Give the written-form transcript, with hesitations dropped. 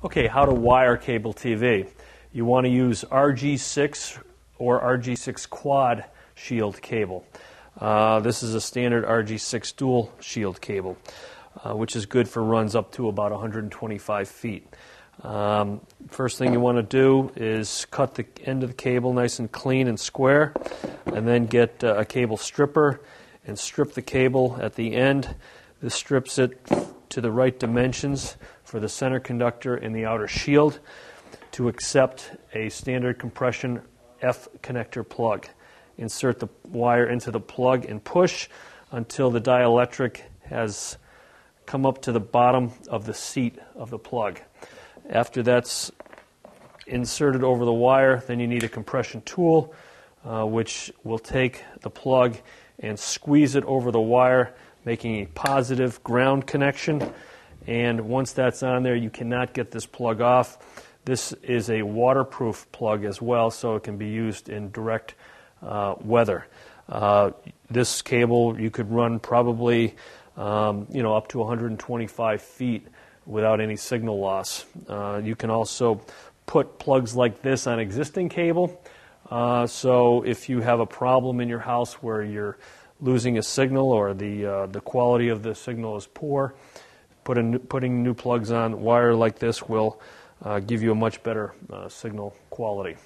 Okay, how to wire cable TV. You want to use RG6 or RG6 quad shield cable. This is a standard RG6 dual shield cable, which is good for runs up to about 125 feet. First thing you want to do is cut the end of the cable nice and clean and square, and then get a cable stripper and strip the cable at the end. This strips it to the right dimensions for the center conductor and the outer shield to accept a standard compression F connector plug. Insert the wire into the plug and push until the dielectric has come up to the bottom of the seat of the plug. After that's inserted over the wire, then you need a compression tool, which will take the plug and squeeze it over the wire, making a positive ground connection. And once that's on there, you cannot get this plug off. This is a waterproof plug as well, so it can be used in direct weather. This cable you could run probably up to 125 feet without any signal loss. You can also put plugs like this on existing cable. So if you have a problem in your house where you're losing a signal or the quality of the signal is poor, putting new plugs on wire like this will give you a much better signal quality.